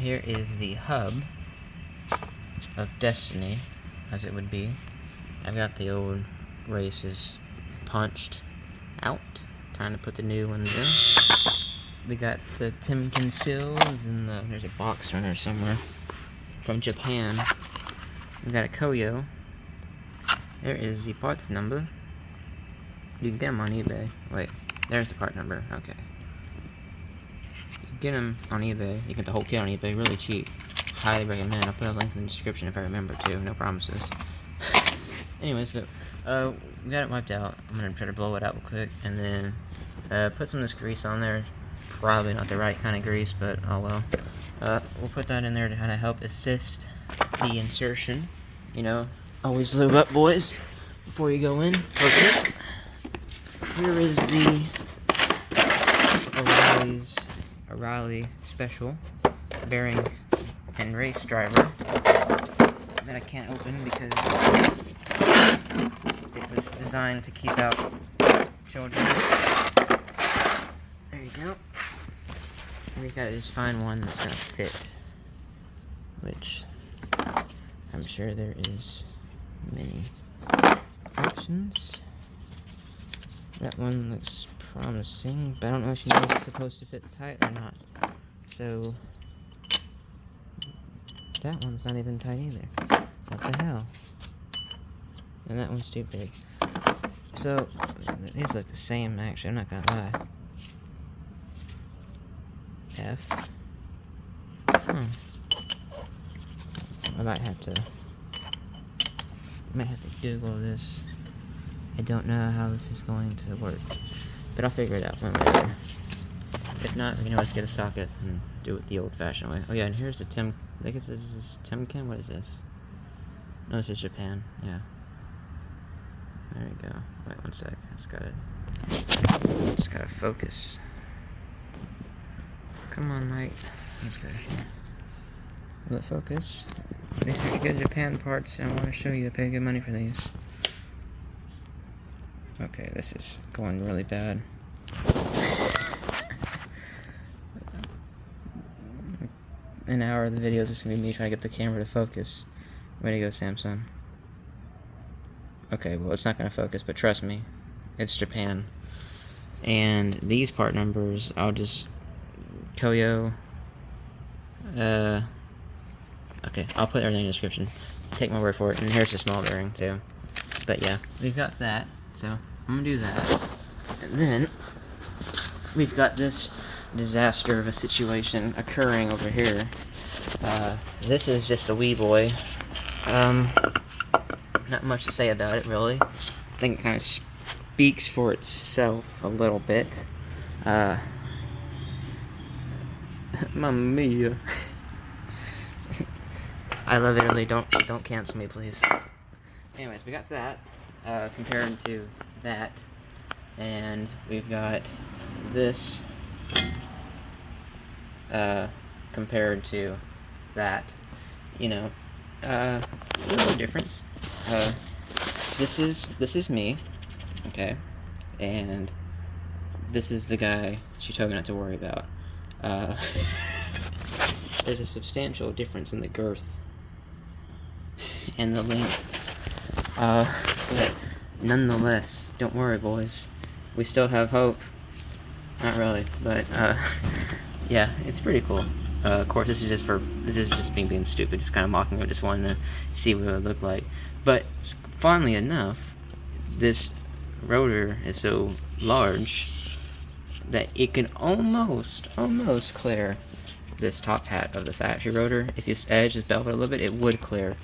here is the hub of destiny, as it would be. I've got the old races punched out. Time to put the new ones in. We got the Timken seals, and there's a box runner somewhere from Japan. We got a Koyo. There is the parts number. You can get them on eBay. Wait, there's the part number. Okay. You can get them on eBay. You can get the whole kit on eBay, really cheap. Highly recommend. I'll put a link in the description if I remember to. No promises. Anyways, but we got it wiped out. I'm gonna try to blow it out real quick, and then put some of this grease on there. Probably not the right kind of grease, but oh well. We'll put that in there to kind of help assist the insertion. You know, always lube up, boys, before you go in. Okay. Here is the Oreilly special bearing and race driver that I can't open because it was designed to keep out children. There you go. We gotta just find one that's gonna fit, which I'm sure there is many options. That one looks promising, but I don't know if you know if it's supposed to fit tight or not. So that one's not even tight either. What the hell? And that one's too big. So these look the same, actually. I'm not gonna lie. F. I might have to Google this. I don't know how this is going to work, but I'll figure it out one way or another. If not, we can always get a socket and do it the old-fashioned way. Oh yeah, and here's the I guess this is Timken. What is this? No, this is Japan. Yeah. There you go. Wait one sec. Just gotta focus. Come on, Mike. Let's go. Will it focus? These are good Japan parts, and I want to show you I paid good money for these. Okay, this is going really bad. An hour of the video is just gonna be me trying to get the camera to focus. Way to go, Samsung. Okay, well, it's not gonna focus, but trust me, it's Japan. And these part numbers, I'll just Koyo. Okay, I'll put everything in the description. Take my word for it. And here's the small bearing too. But yeah, we've got that. So I'm gonna do that. And then we've got this disaster of a situation occurring over here. This is just a wee boy. Not much to say about it, really. I think it kind of speaks for itself a little bit. Mamma mia. I love Italy. Don't cancel me, please. Anyways, we got that compared to that, and we've got this compared to that. You know, a little difference. This is me, okay, and this is the guy she told me not to worry about. There's a substantial difference in the girth and the length. But nonetheless, don't worry, boys. We still have hope. Not really, but yeah, it's pretty cool. Of course, this is just being stupid, just kind of mocking it, just wanting to see what it would look like. But funnily enough, this rotor is so large that it can almost clear this top hat of the factory rotor. If you edge this velvet a little bit, it would clear.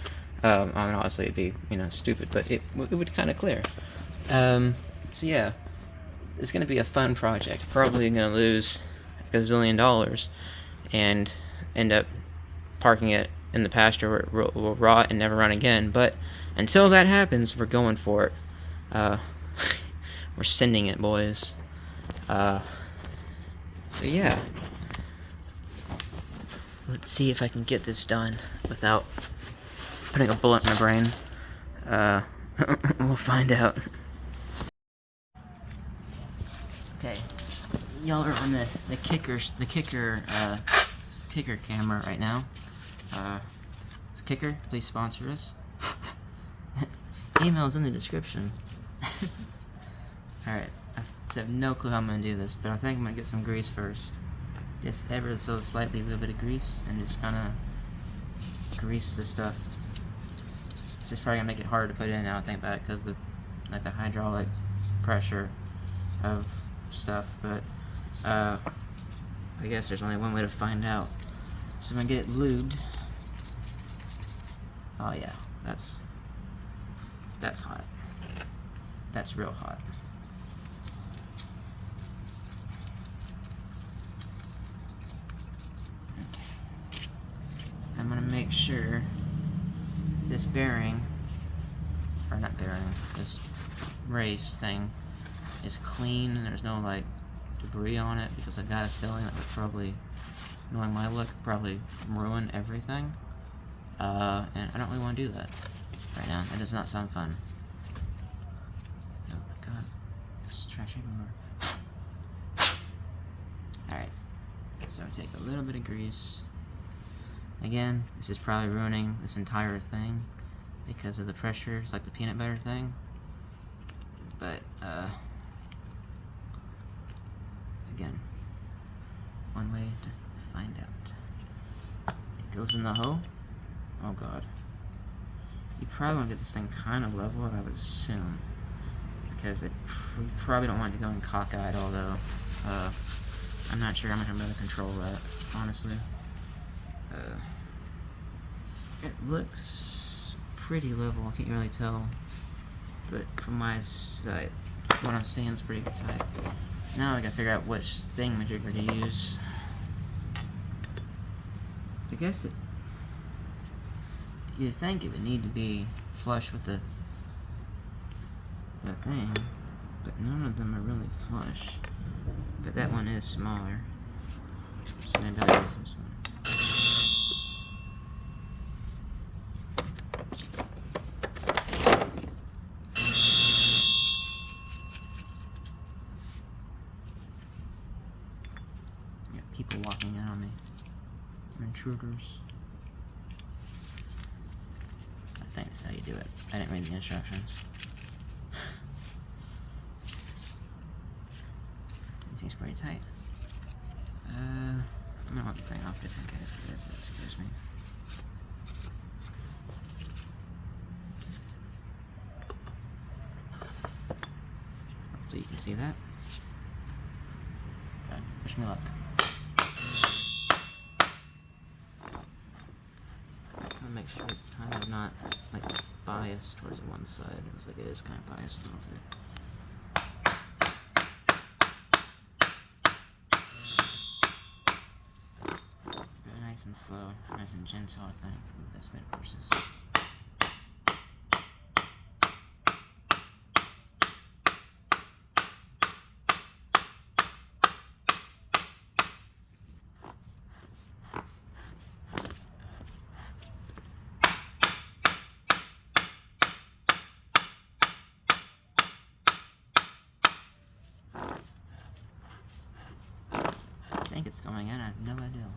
I mean, obviously it'd be, you know, stupid, but it would kind of clear. So yeah, it's gonna be a fun project. Probably gonna lose a gazillion dollars and end up parking it in the pasture where it will rot and never run again. But until that happens, we're going for it. We're sending it, boys. So yeah, let's see if I can get this done without putting a bullet in my brain. We'll find out. Okay, y'all are on the kicker Kicker camera right now. It's Kicker, please sponsor us. Email's in the description. Alright, I have no clue how I'm gonna do this, but I think I'm gonna get some grease first. Just ever so slightly a little bit of grease, and just kinda grease the stuff. This is probably gonna make it harder to put in now I think about it, because the hydraulic pressure of stuff, but I guess there's only one way to find out. So I'm gonna get it lubed. Oh yeah, that's hot. That's real hot. Okay. I'm gonna make sure this bearing, or not bearing, this race thing is clean and there's no like debris on it, because I got a feeling that would probably, knowing my look, probably ruin everything. And I don't really want to do that right now. That does not sound fun. Oh my god, there's trash everywhere. Alright, so I take a little bit of grease. Again, this is probably ruining this entire thing because of the pressure. It's like the peanut butter thing. But, again, one way to find out. It goes in the hole. Oh god. You probably want to get this thing kind of level, I would assume. Because you probably don't want it to go in cockeyed, although, I'm not sure how much I'm going to control that, honestly. It looks pretty level, I can't really tell. But from my side, what I'm seeing is pretty tight. Now I gotta figure out which thing majigger to use. I guess you'd think it would need to be flush with the thing, but none of them are really flush. But that one is smaller, so maybe I'll use this one. People walking in on me. They're intruders. I think that's how you do it. I didn't read the instructions. It seems pretty tight. I'm gonna wipe this thing off just in case it scares me. Hopefully you can see that. Okay, wish me luck. Make sure it's kind of not like biased towards one side. It looks like it is kind of biased a little bit. Very nice and slow, nice and gentle, I think, the best way to push this. I think it's going in, I have no idea.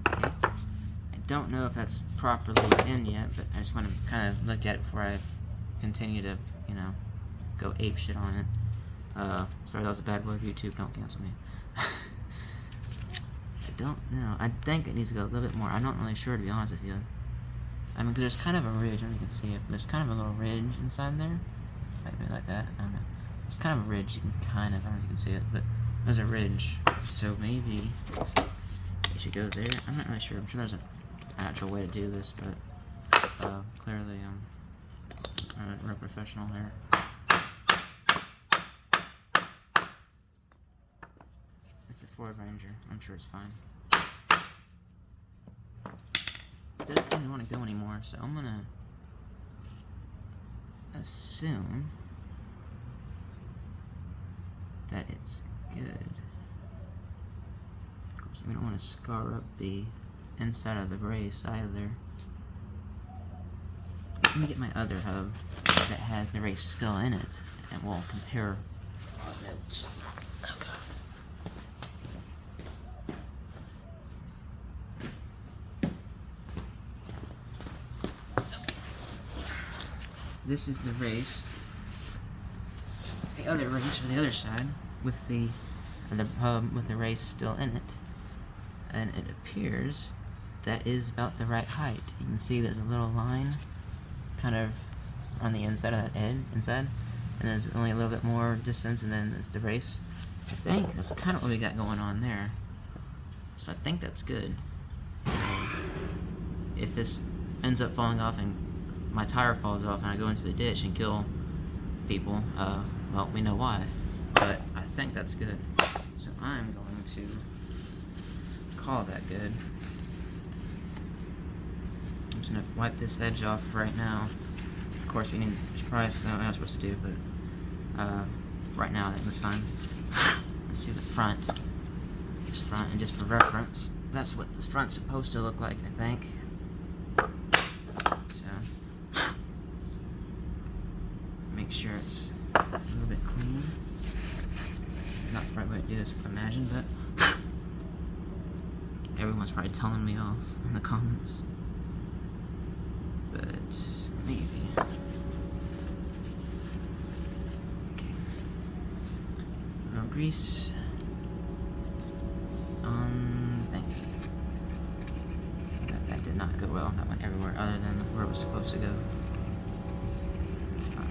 Okay. I don't know if that's properly in yet, but I just want to kind of look at it before I continue to, you know, go ape shit on it. Sorry, that was a bad word. YouTube, don't cancel me. I don't know. I think it needs to go a little bit more. I'm not really sure, to be honest with you. I mean, there's kind of a ridge. I don't know if you can see it, but there's kind of a little ridge inside there. Maybe like that. I don't know. It's kind of a ridge. You can kind of, I don't know if you can see it, but there's a ridge. So maybe it should go there. I'm not really sure. I'm sure there's an actual way to do this, but clearly I'm a real professional here. It's a Ford Ranger. I'm sure it's fine. It doesn't seem to want to go anymore, so I'm gonna assume that it's good. Of course, we don't want to scar up the inside of the brace either. Let me get my other hub that has the race still in it, and we'll compare our notes. Okay. This is the race. The other race for the other side with the hub with the race still in it, and it appears that is about the right height. You can see there's a little line kind of on the inside of that edge, and then there's only a little bit more distance, and then it's the race. I think that's kind of what we got going on there. So I think that's good. If this ends up falling off and my tire falls off and I go into the ditch and kill people, well, we know why. But I think that's good. So I'm going to call that good. I'm just gonna wipe this edge off right now. Of course, we need to price. I don't know what I'm supposed to do, but right now I think that's fine. Let's do the front. This front, and just for reference, that's what this front's supposed to look like, I think. So make sure it's a little bit clean. This is not the right way to do this, I imagine, but everyone's probably telling me off in the comments. But maybe. Okay. No grease on thing. That did not go well. That went everywhere other than where it was supposed to go. It's fine.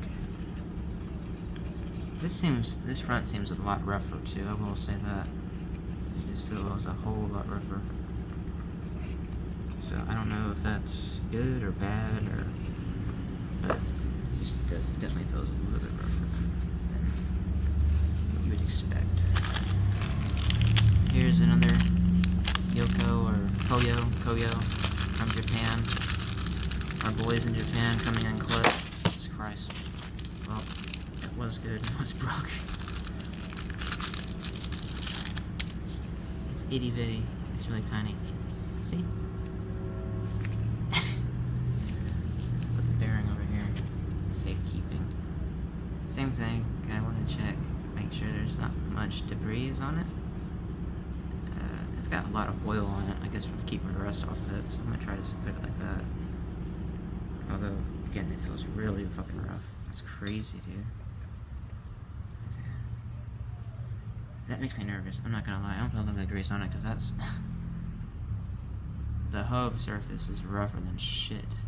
Okay. This front seems a lot rougher too. I will say that. It just feels a whole lot rougher. So I don't know if that's good or bad, but it just definitely feels a little bit rougher than what you would expect. Here's another Yoko or Koyo from Japan. Our boys in Japan coming in clutch. Jesus Christ. Well, it was good. It was broke. It's itty bitty. It's really tiny. See? Safekeeping. Same thing, I want to check, make sure there's not much debris on it. It's got a lot of oil on it, I guess, for keeping the rust off of it, so I'm going to try to put it like that. Although, again, it feels really fucking rough. That's crazy, dude. Okay. That makes me nervous, I'm not going to lie. I don't feel a little bit of grease on it, because that's... the hub surface is rougher than shit.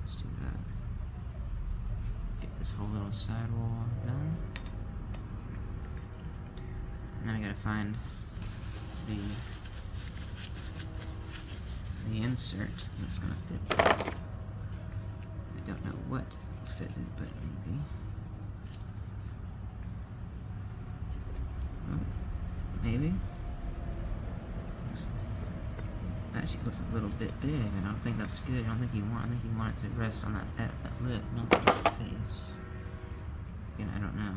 Let's do that. Get this whole little sidewall done. And then we gotta find the insert that's gonna fit that. I don't know what will fit it, but maybe. Oh, maybe. Actually looks a little bit big, and I don't think that's good. I think you want it to rest on that lip, not the face. Again, I don't know.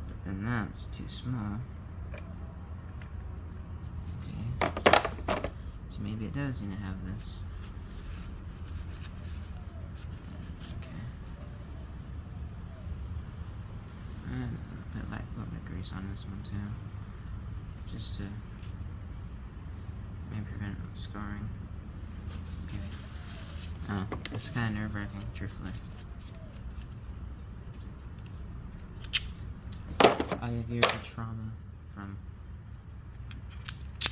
But then that's too small. Okay. So maybe it does need to have this. Okay. And put a little bit of grease on this one too. Just to maybe prevent scarring. Okay. Oh, this is kind of nerve-wracking, truthfully. I have years of trauma from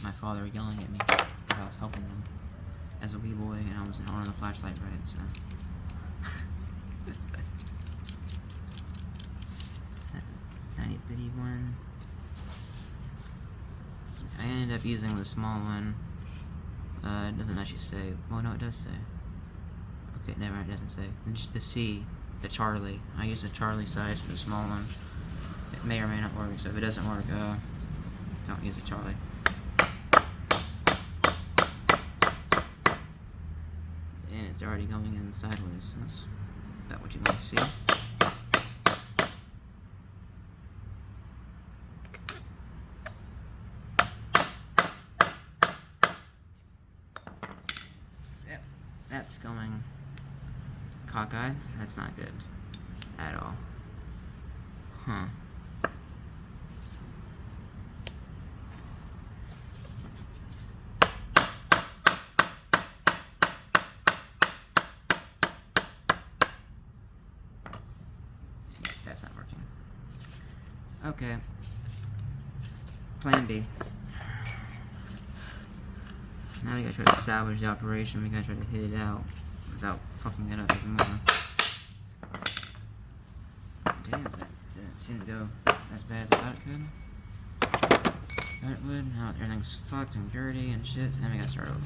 my father yelling at me because I was helping him as a wee boy and I wasn't on the flashlight right, so. This tiny bitty one. I ended up using the small one. It doesn't actually say. Well, no, it does say. Okay, never mind, it doesn't say. Just the C, the Charlie. I use the Charlie size for the small one. It may or may not work, so if it doesn't work, don't use the Charlie. And it's already going in sideways. That's about what you want to see. going cockeyed. That's not good at all. Huh. Yeah, that's not working. Okay. Plan B. Now we gotta try to salvage the operation. We gotta try to hit it out without fucking it up even more. Damn, that didn't seem to go as bad as I thought it could. Thought it would. Now everything's fucked and dirty and shit, and we gotta start over.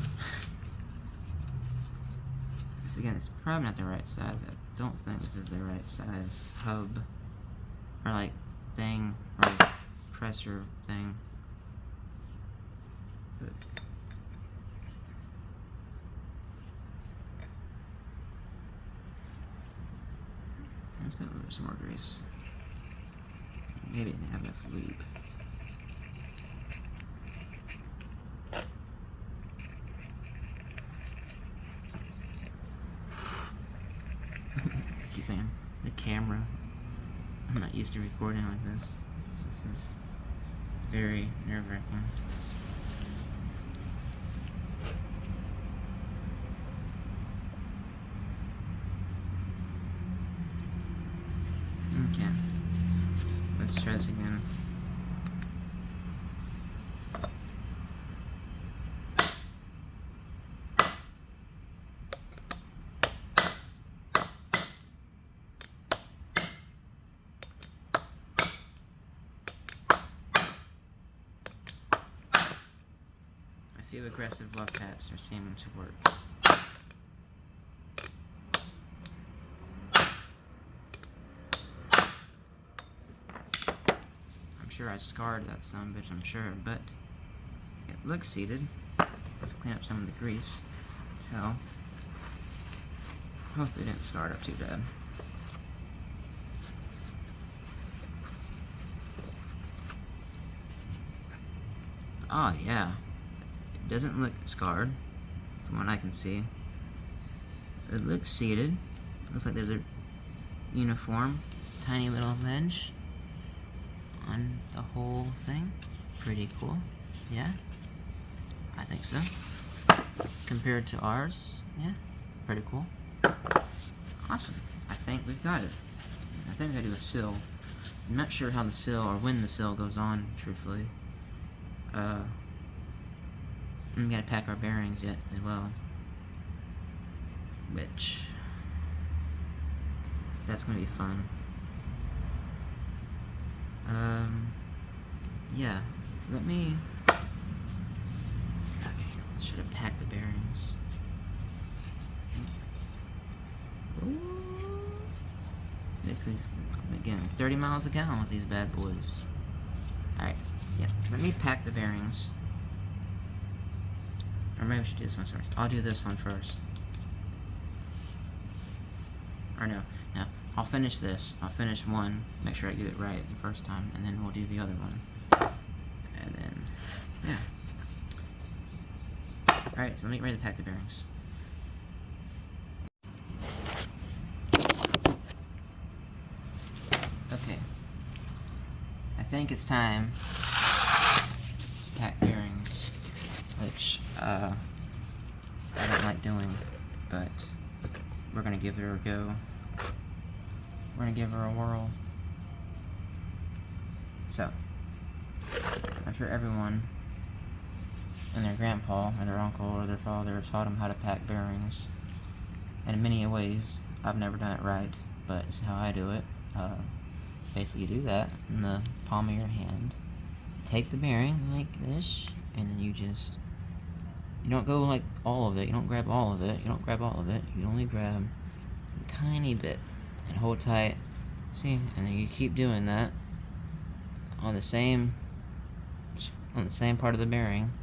This again, it's probably not the right size. I don't think this is the right size hub or like thing or pressure thing. But let's put a little bit some more grease. Maybe it didn't have enough lube. Keeping the camera. I'm not used to recording like this. This is very nerve-wracking. Okay. Let's try this again. A few aggressive love taps are seeming to work. I'm sure I scarred that son bitch, I'm sure, but it looks seated. Let's clean up some of the grease. So, hopefully it didn't scar it up too bad. Oh yeah, it doesn't look scarred from what I can see. It looks seated. Looks like there's a uniform tiny little ledge on the whole thing. Pretty cool. Yeah, I think so. Compared to ours, yeah, pretty cool. Awesome. I think we've got it. I think we gotta do a sill. I'm not sure how the sill or when the sill goes on, truthfully. We gotta pack our bearings yet as well. Which, that's gonna be fun. Yeah, let me, okay, should have packed the bearings. Ooh. Basically, again, 30 miles a gallon with these bad boys. Alright, yeah, let me pack the bearings. Or maybe we should do this one first. I'll do this one first. Or no, I'll finish this. I'll finish one, make sure I get it right the first time, and then we'll do the other one. And then, yeah. Alright, so let me get ready to pack the bearings. Okay. I think it's time to pack bearings, which, I don't like doing, but we're gonna give it a go. We're gonna give her a whirl. So, I'm sure everyone and their grandpa or their uncle or their father taught them how to pack bearings. And in many ways, I've never done it right, but it's how I do it. Basically, you do that in the palm of your hand. Take the bearing like this, and then you just, you don't go like all of it. You don't grab all of it. You don't grab all of it. You only grab a tiny bit and hold tight. See, and then you keep doing that on the same part of the bearing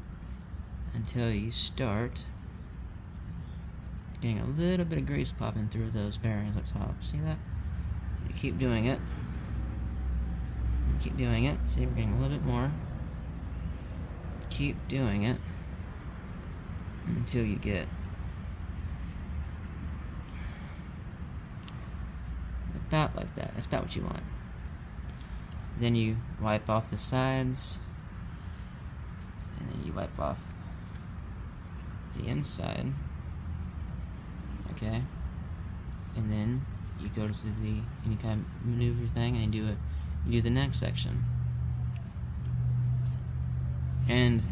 until you start getting a little bit of grease popping through those bearings up top. See that? You keep doing it. Keep doing it. See, we're getting a little bit more. Keep doing it until you get about like that. That's about what you want. Then you wipe off the sides, and then you wipe off the inside. Okay, and then you go to the any kind of maneuver thing, and you do the next section. And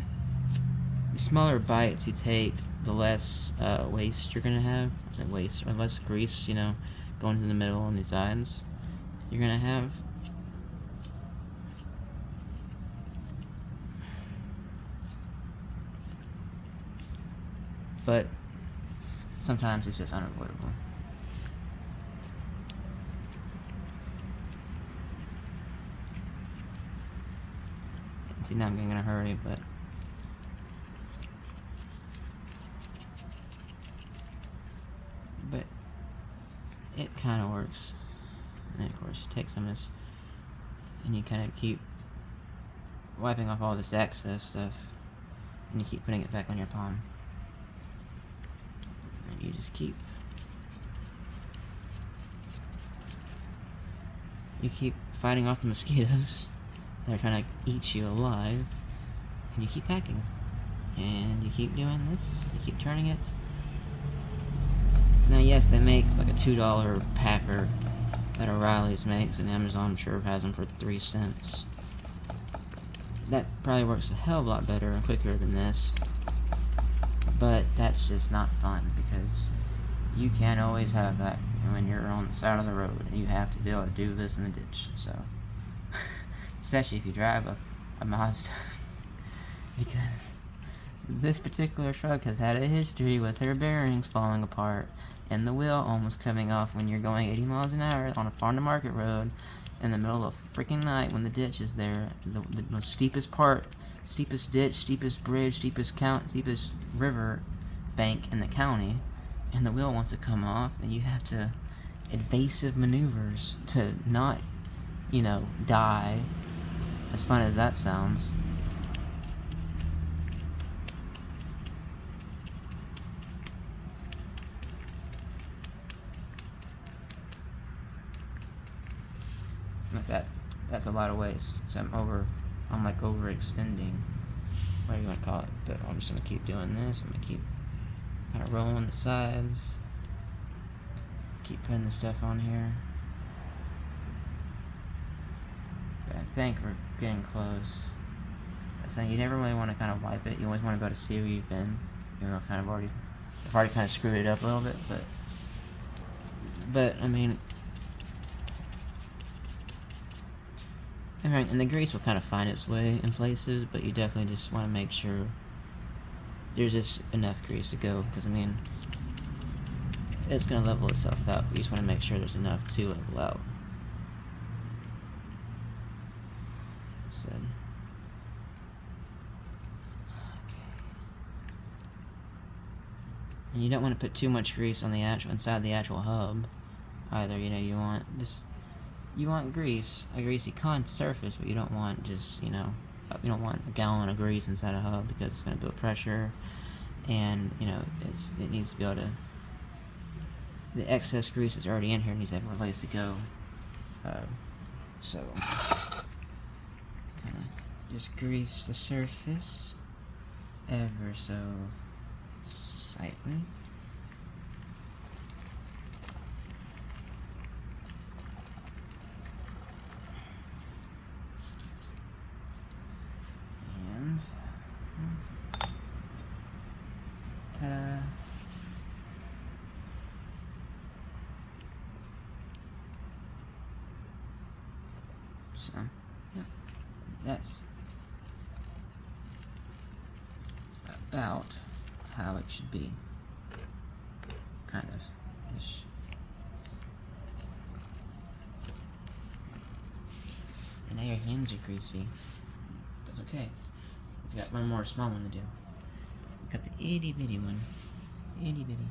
the smaller bites you take, the less waste you're gonna have. I say waste, or less grease, you know, going to the middle and the sides. You're gonna have. But sometimes it's just unavoidable. See, now I'm getting in a hurry, but it kind of works. And then, of course, you take some of this and you kind of keep wiping off all this excess stuff, and you keep putting it back on your palm. And you just keep fighting off the mosquitoes that are trying to eat you alive, and you keep packing, and you keep doing this, you keep turning it. Now, yes, they make like a $2 packer that Oreilly's makes, and Amazon, I'm sure, has them for 3 cents. That probably works a hell of a lot better and quicker than this, but that's just not fun, because you can't always have that when you're on the side of the road. You have to be able to do this in the ditch, so especially if you drive a Mazda, because this particular truck has had a history with her bearings falling apart and the wheel almost coming off when you're going 80 miles an hour on a farm-to-market road in the middle of a freaking night when the ditch is there, the most steepest part, steepest ditch, steepest bridge, steepest river bank in the county, and the wheel wants to come off, and you have to evasive maneuvers to not, you know, die. As fun as that sounds. Like that's a lot of waste. So I'm like overextending. Whatever you want to call it. But I'm just gonna keep doing this. I'm gonna keep kind of rolling the sides. Keep putting the stuff on here. But I think we're getting close. I'm saying you never really want to kind of wipe it. You always want to go to see where you've been. You know, I've already kind of screwed it up a little bit, but I mean, and the grease will kind of find its way in places, but you definitely just want to make sure there's just enough grease to go, because I mean, it's going to level itself out, but you just want to make sure there's enough to level out. So, okay. And you don't want to put too much grease on the inside the actual hub either. You know, you want grease, a greasy surface, but you don't want just, you don't want a gallon of grease inside a hub, because it's going to build pressure, and you know, it needs to be able to. The excess grease that's already in here needs to have a place to go. So, kind of just grease the surface ever so slightly. And ta-da! So, yeah, that's about how it should be, kind of, ish. And now your hands are greasy. That's okay. We got one more small one to do. We got the itty bitty one, itty bitty,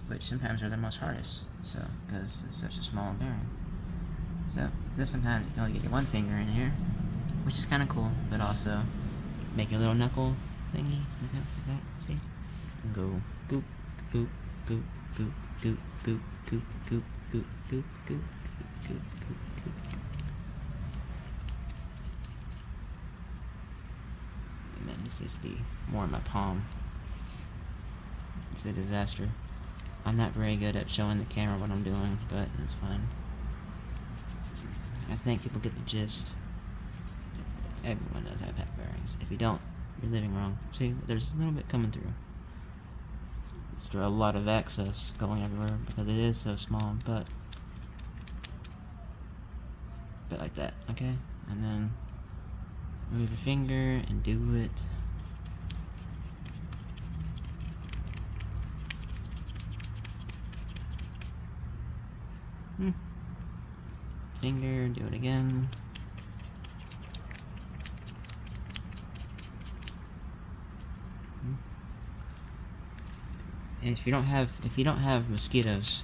which sometimes are the most hardest. So, because it's such a small bearing. So, this sometimes you can only get your one finger in here, which is kind of cool, but also make your little knuckle thingy, like that, see? And go boop, boop, boop, boop, goop, goop, goop, goop, goop, goop, goop, goop, goop, goop. Man, this needs to be more in my palm. It's a disaster. I'm not very good at showing the camera what I'm doing, but that's fine. I think people get the gist. Everyone knows how to pack bearings. If you don't, you're living wrong. See, there's a little bit coming through. There's a lot of excess going everywhere because it is so small, but like that, okay? And then move your finger and do it. Finger, do it again. And if you don't have mosquitoes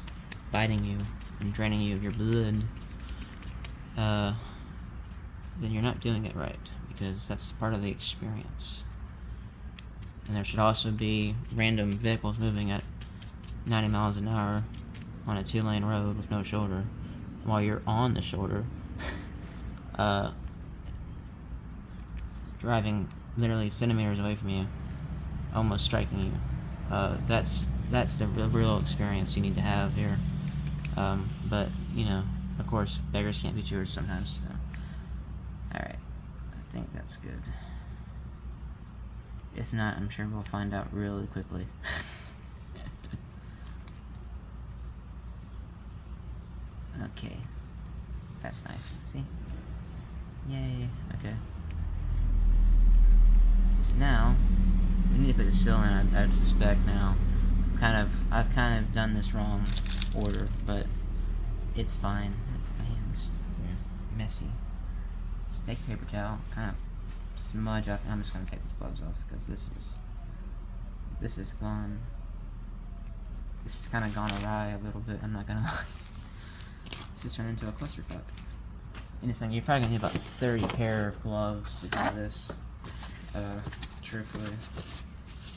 biting you and draining you of your blood, then you're not doing it right, because that's part of the experience. And there should also be random vehicles moving at 90 miles an hour on a 2-lane road with no shoulder while you're on the shoulder, driving literally centimeters away from you, almost striking you. That's the real experience you need to have here. But, you know, of course, beggars can't be choosers sometimes, so. Alright, I think that's good. If not, I'm sure we'll find out really quickly. Okay. That's nice. See? Yay. Okay. So now, we need to put the sill in, I suspect now. I've kind of done this wrong order, but it's fine. My hands are messy. Just take a paper towel, kind of smudge off. I'm just gonna take the gloves off because this is gone. This has kind of gone awry a little bit. I'm not gonna lie. This has turned into a clusterfuck. And it's like you're probably gonna need about 30 pair of gloves to do this. Truthfully,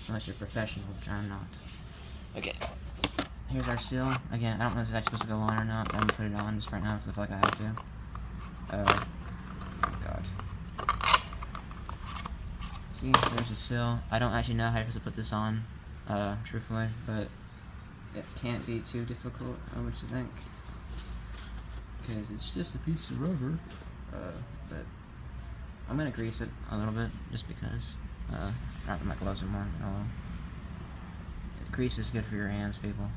unless you're professional, which I'm not. Okay. Here's our seal. Again, I don't know if it's actually supposed to go on or not, but I'm gonna put it on just right now because I feel like I have to. Oh god. See, there's a seal. I don't actually know how you're supposed to put this on, truthfully, but it can't be too difficult, I would think. Because it's just a piece of rubber. But I'm gonna grease it a little bit, just because. Not that my gloves are more than all. Grease is good for your hands, people.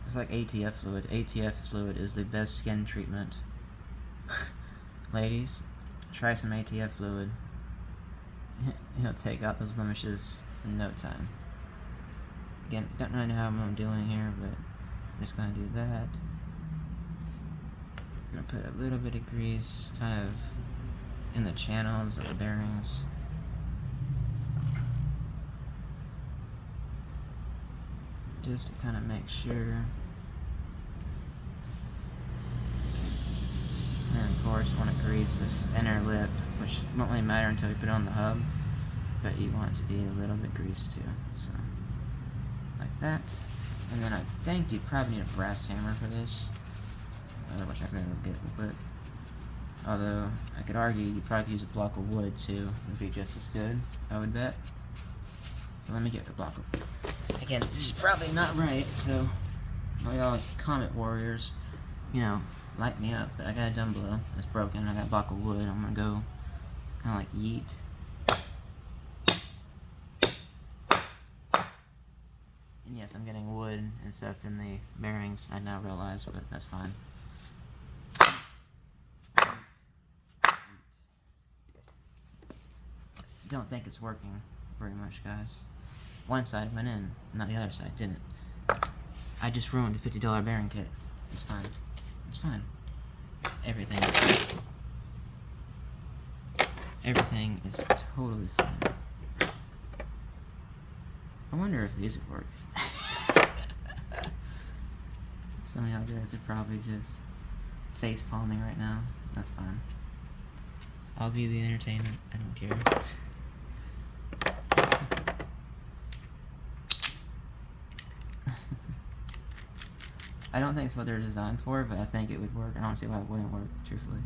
It's like ATF fluid. ATF fluid is the best skin treatment. Ladies, try some ATF fluid. It'll take out those blemishes in no time. Again, don't really know how I'm doing here, but I'm just gonna do that. I'm gonna put a little bit of grease kind of in the channels of the bearings. Just to kind of make sure. And of course, want to grease this inner lip, which won't really matter until you put it on the hub, but you want it to be a little bit greased too. So, like that. And then I think you probably need a brass hammer for this. I wish I could get it real quick. Although, I could argue you probably could use a block of wood too. Would be just as good, I would bet. So let me get the block of wood. Again, this is probably not right, so all y'all comment warriors, you know, light me up. But I got a dumb blow that's broken. I got a block of wood. I'm gonna go kind of like yeet. And yes, I'm getting wood and stuff in the bearings. I now realize, but that's fine. Don't think it's working very much, guys. One side went in, not the other side didn't. I just ruined a $50 bearing kit. It's fine. It's fine. Everything is fine. Everything is totally fine. I wonder if these would work. Some of y'all guys are probably just face palming right now. That's fine. I'll be the entertainment. I don't care. I don't think it's what they're designed for, but I think it would work. I don't see why it wouldn't work, truthfully.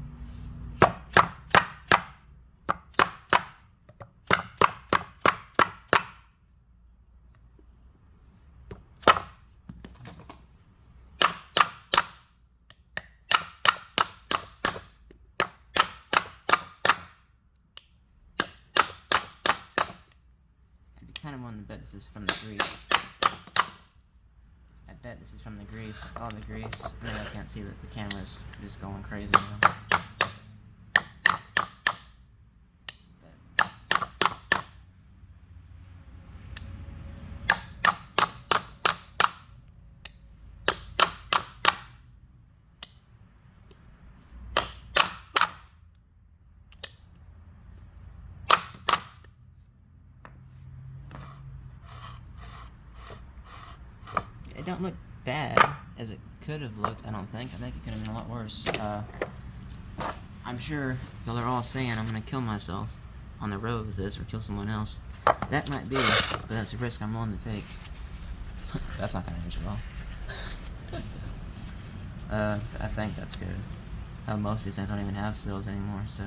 Kind of wanted to bet this is from the grease. I bet this is from the grease. All the grease. Really, I can't see that the camera's just going crazy now. It don't look bad as it could have looked, I don't think. I think it could have been a lot worse. I'm sure they're all saying I'm going to kill myself on the road with this or kill someone else. That might be, but that's a risk I'm willing to take. That's not going to age well. I think that's good. Most of these things don't even have seals anymore, so...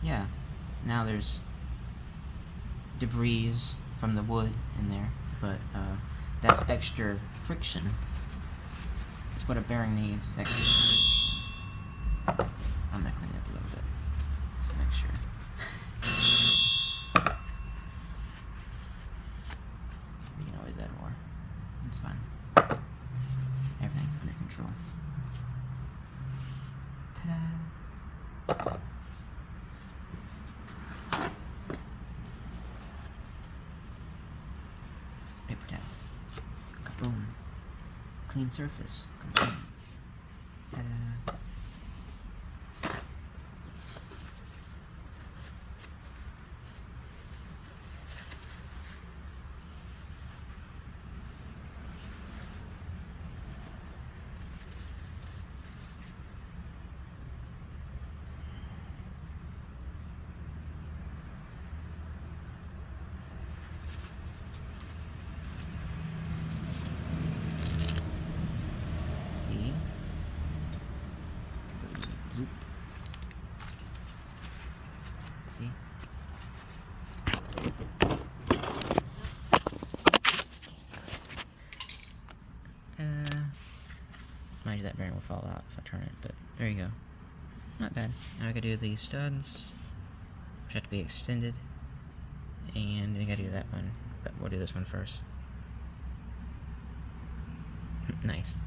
yeah. Now there's debris from the wood in there. But that's extra friction. That's what a bearing needs. Extra friction. I'm gonna clean it up a little bit just to make sure. We can always add more. It's fine. Everything's under control. Ta-da! Paper towel. Kaboom. Clean surface. Kaboom. Ta-da. Loop. See? Mind you, that bearing will fall out if I turn it, but there you go. Not bad. Now I gotta do these studs, which have to be extended, and we gotta do that one, but we'll do this one first. Nice.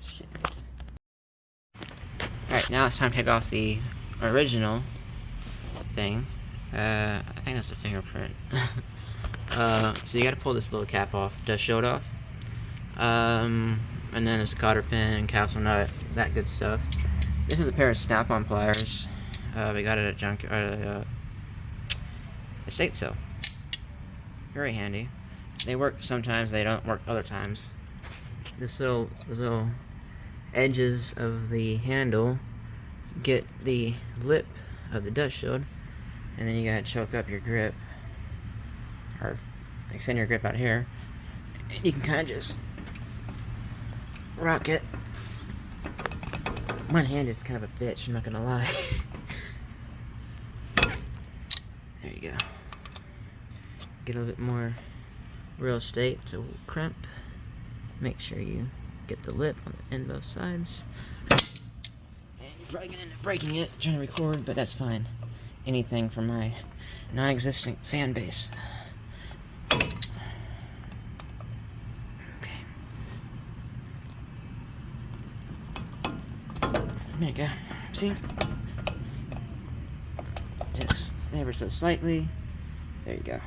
Shit. Alright, now it's time to take off the original thing. I think that's a fingerprint. So you gotta pull this little cap off, dust shield off. And then there's a cotter pin, castle nut, that good stuff. This is a pair of snap-on pliers. We got it at estate sale. Very handy. They work sometimes, they don't work other times. These little edges of the handle get the lip of the dust shield, and then you gotta choke up your grip, or extend your grip out here, and you can kind of just rock it. One hand is kind of a bitch, I'm not gonna lie. There you go. Get a little bit more real estate to crimp. Make sure you get the lip on the end both sides. And you're probably gonna end up breaking it trying to record, but that's fine. Anything for my non-existent fan base. Okay. There you go. See? Just ever so slightly. There you go.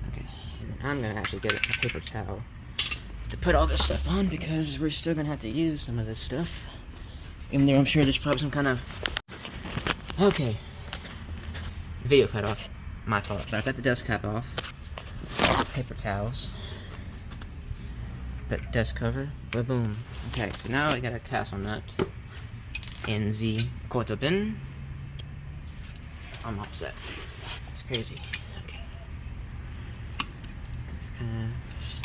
Okay. And then I'm gonna actually get a paper towel to put all this stuff on, because we're still gonna have to use some of this stuff. Even though I'm sure there's probably some kind of... Okay. Video cut off. My fault. But I got the dust cap off. Paper towels. But dust cover. Boom. Okay, so now I got a castle nut in the quarter bin. I'm all set. It's crazy. Okay. Just kind of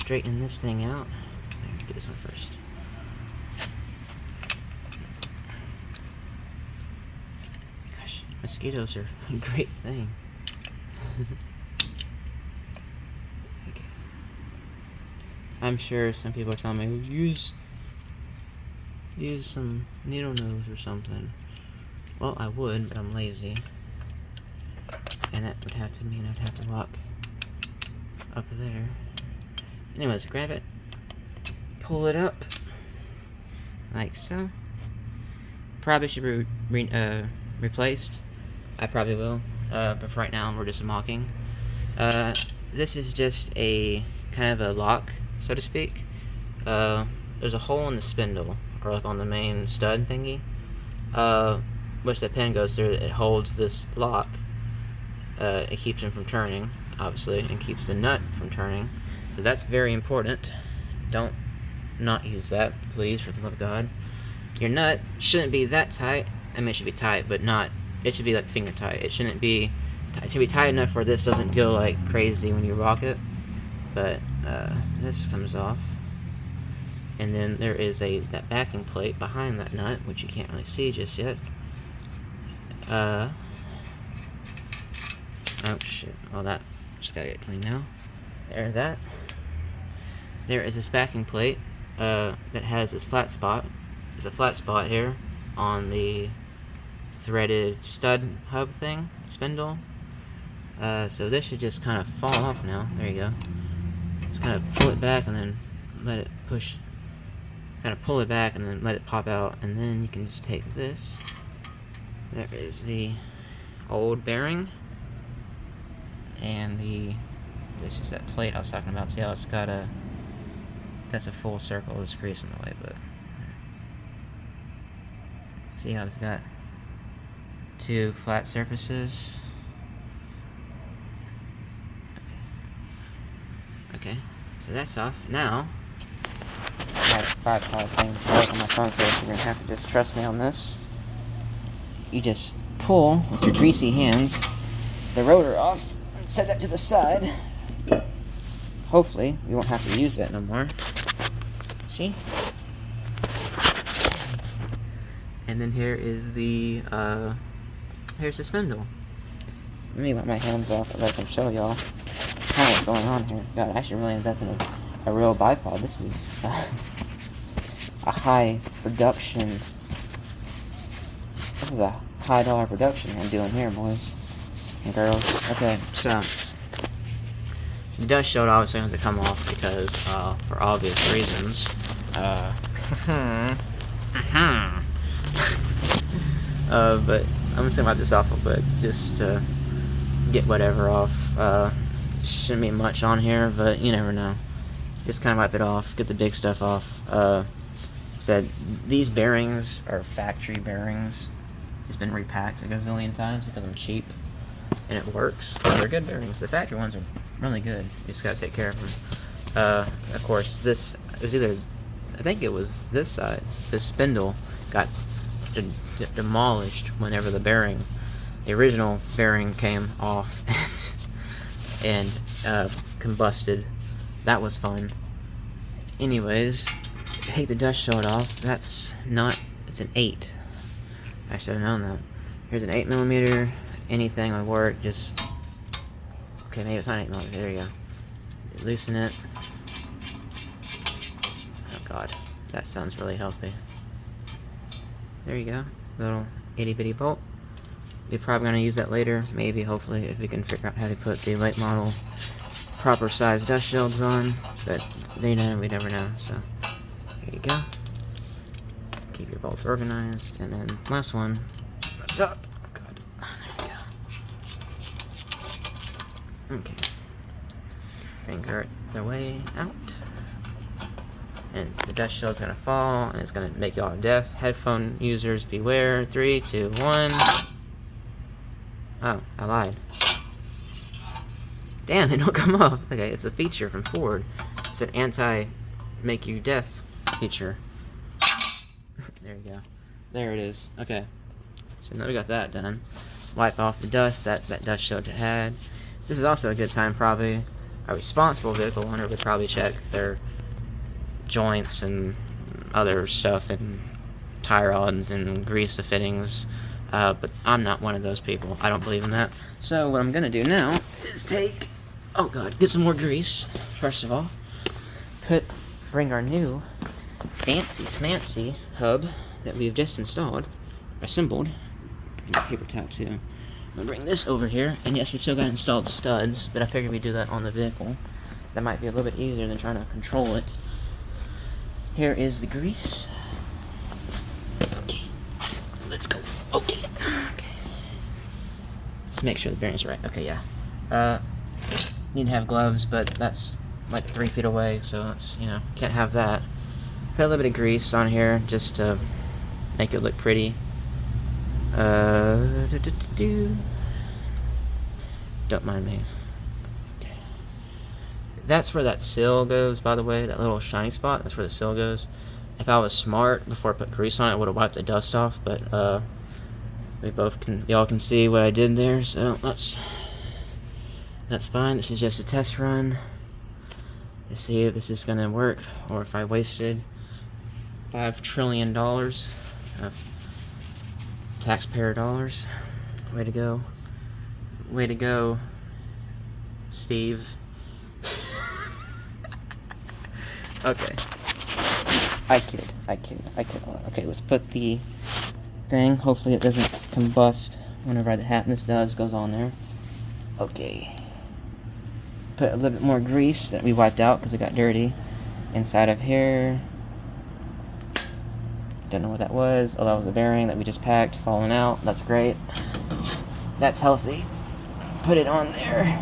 straighten this thing out. Do this one first. Gosh, mosquitoes are a great thing. Okay. I'm sure some people are telling me, use some needle nose or something. Well, I would, but I'm lazy. And that would have to mean I'd have to lock up there. Anyways, grab it, pull it up, like so. Probably should be replaced. I probably will, but for right now we're just mocking. This is just a kind of a lock, so to speak. There's a hole in the spindle, or like on the main stud thingy, which the pin goes through. It holds this lock. It keeps them from turning, obviously, and keeps the nut from turning. So that's very important. Don't not use that, please, for the love of God. Your nut shouldn't be that tight. I mean, it should be tight, but not. It should be like finger tight. It shouldn't be. It should be tight enough where this doesn't go like crazy when you rock it. But this comes off, and then there is that backing plate behind that nut, which you can't really see just yet. Oh shit! Well, that just gotta get clean now. There's that. There is this backing plate that has this flat spot. There's a flat spot here on the threaded stud hub thing, spindle. So this should just kind of fall off now. There you go. Just kind of pull it back and then let it push. Kind of pull it back and then let it pop out, and then you can just take this. There is the old bearing, and this is that plate I was talking about. See how it's got that's a full circle. There's grease in the way, but see how it's got two flat surfaces. Okay, so that's off. Now, I have 5 saying on my phone, so you're gonna have to just trust me on this. You just pull with your greasy hands the rotor off and set that to the side. Hopefully, we won't have to use that no more. See? And then here is here's the spindle. Let me wipe my hands off so I can show y'all kind of what's going on here. God, I should really invest in a real bipod. This is a high production. This is a high dollar production I'm doing here, boys and girls. Okay, so the dust shield obviously has to come off because, for obvious reasons, but I'm just gonna wipe this off a bit just to get whatever off. Shouldn't be much on here, but you never know. Just kind of wipe it off, get the big stuff off. Said these bearings are factory bearings. It's been repacked a gazillion times because I'm cheap and it works. They're good bearings. The factory ones are really good. You just gotta take care of them. Of course, this was either, I think it was this side. This spindle got demolished whenever the original bearing came off and combusted. That was fun. Anyways, take the dust shield off. That's not, it's an 8. I should have known that. Here's an 8mm. Anything would work. Just, okay, maybe it's not 8mm. There you go. Loosen it. Oh god, that sounds really healthy. There you go. Little itty bitty bolt. We're probably going to use that later, maybe, hopefully, if we can figure out how to put the late model proper size dust shields on, but we never know, so there you go. Keep your bolts organized, and then last one, up top. Oh god, there we go. Okay. Finger the way out. And the dust shield's gonna fall, and it's gonna make y'all deaf. Headphone users, beware. 3, 2, 1. Oh, I lied. Damn, it don't come off. Okay, it's a feature from Ford. It's an anti-make you deaf feature. There you go. There it is. Okay. So now we got that done. Wipe off the dust that dust shield had. This is also a good time, probably. A responsible vehicle owner would probably check their joints and other stuff and tie rods and grease the fittings, but I'm not one of those people. I don't believe in that. So what I'm gonna do now is get some more grease first of all. Bring our new fancy smancy hub that we've just assembled. And a paper towel too. I'm gonna bring this over here, and yes, we've still got installed studs, but I figured we'd do that on the vehicle. That might be a little bit easier than trying to control it. Here is the grease. Okay, let's go. Okay. Let's make sure the bearings are right. Okay, yeah. Need to have gloves, but that's like 3 feet away, so that's, can't have that. Put a little bit of grease on here just to make it look pretty. Don't mind me. Okay. That's where that sill goes, by the way, that little shiny spot, that's where the sill goes. If I was smart, before I put grease on it, I would have wiped the dust off, but y'all can see what I did there, so that's fine. This is just a test run to see if this is gonna work, or if I wasted $5 trillion of taxpayer dollars. Way to go, Steve. Okay, I kid. Okay, let's put the thing, hopefully it doesn't combust whenever that happens. Does goes on there. Okay, put a little bit more grease that we wiped out because it got dirty inside of here. Don't know what that was. Oh, that was the bearing that we just packed, falling out. That's great. That's healthy. Put it on there.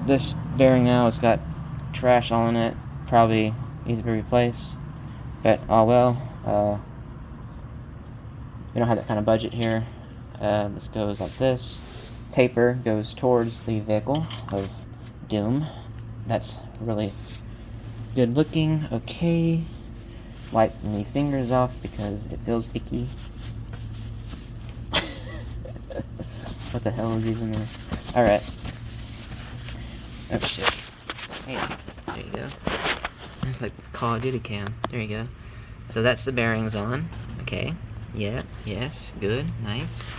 This bearing now, it's got trash all in it. Probably needs to be replaced. But, oh well. We don't have that kind of budget here. This goes like this. Taper goes towards the vehicle of doom. That's really good looking. Okay. Wipe my fingers off because it feels icky. What the hell is even this? Alright. Oh shit. Hey, there you go. It's like Call of Duty cam. There you go. So that's the bearings on. Okay. Yeah. Yes. Good. Nice.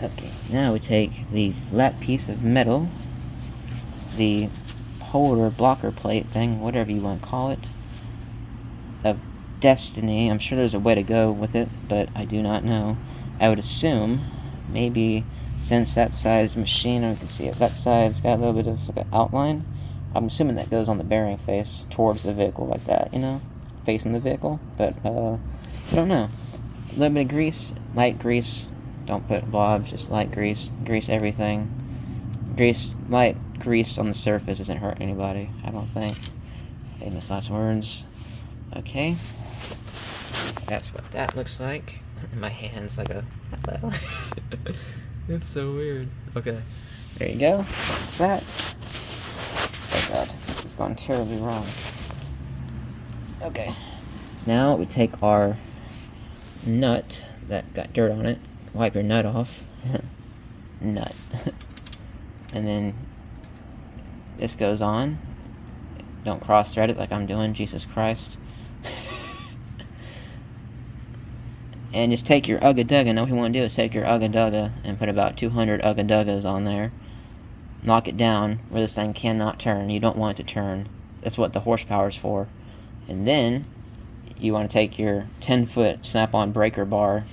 Okay. Now we take the flat piece of metal, the holder, blocker plate thing, whatever you want to call it, of destiny. I'm sure there's a way to go with it, but I do not know. I would assume, maybe, since that size machine, I can see it, that side's got a little bit of like an outline. I'm assuming that goes on the bearing face towards the vehicle like that, facing the vehicle, but I don't know. A little bit of grease, light grease. Don't put blobs, just light grease. Grease everything. Light grease on the surface doesn't hurt anybody, I don't think. Famous last words. Okay. That's what that looks like. My hand's like a hello. It's so weird. Okay. There you go. That's that. Oh god, this has gone terribly wrong. Okay. Now we take our nut that got dirt on it. Wipe your nut off. Nut. And then this goes on. Don't cross thread it like I'm doing, Jesus Christ. And just take your Ugga Dugga. Now what you want to do is take your Ugga Dugga and put about 200 Ugga Duggas on there. Knock it down where this thing cannot turn. You don't want it to turn. That's what the horsepower is for. And then you want to take your 10-foot snap-on breaker bar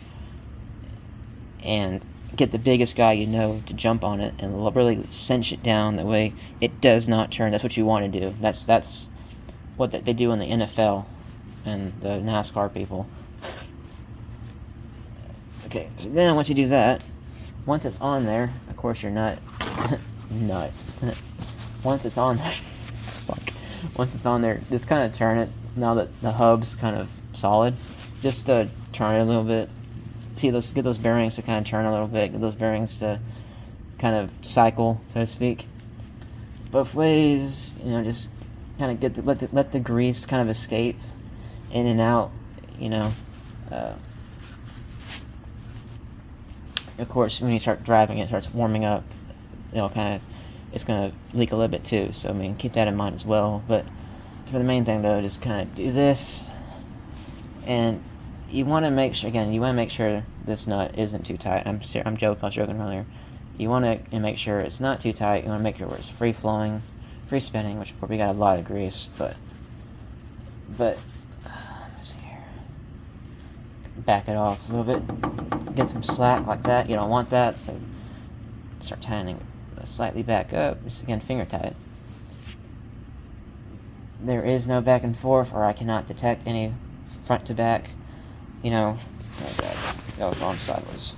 and get the biggest guy you know to jump on it and really cinch it down. That way it does not turn. That's what you want to do. That's what they do in the NFL and the NASCAR people. Okay, so then once you do that, once it's on there, of course your nut. Once it's on there, once it's on there, just kind of turn it. Now that the hub's kind of solid, just turn it a little bit. See get those bearings to kind of turn a little bit. Get those bearings to kind of cycle, so to speak, both ways. Just kind of let the grease kind of escape in and out. of course, when you start driving, it starts warming up. It's gonna leak a little bit too. So I mean, keep that in mind as well. But for the main thing though, just kind of do this, and you want to make sure. Again, you want to make sure this nut isn't too tight. I'm joking. I was joking earlier. You want to make sure it's not too tight. You want to make sure it's free flowing, free spinning. Which of course we got a lot of grease, but let me see here. Back it off a little bit. Get some slack like that. You don't want that. So start tightening slightly back up. Just again, finger tight. There is no back and forth, or I cannot detect any front to back. You know, where's that? Oh, wrong sideways.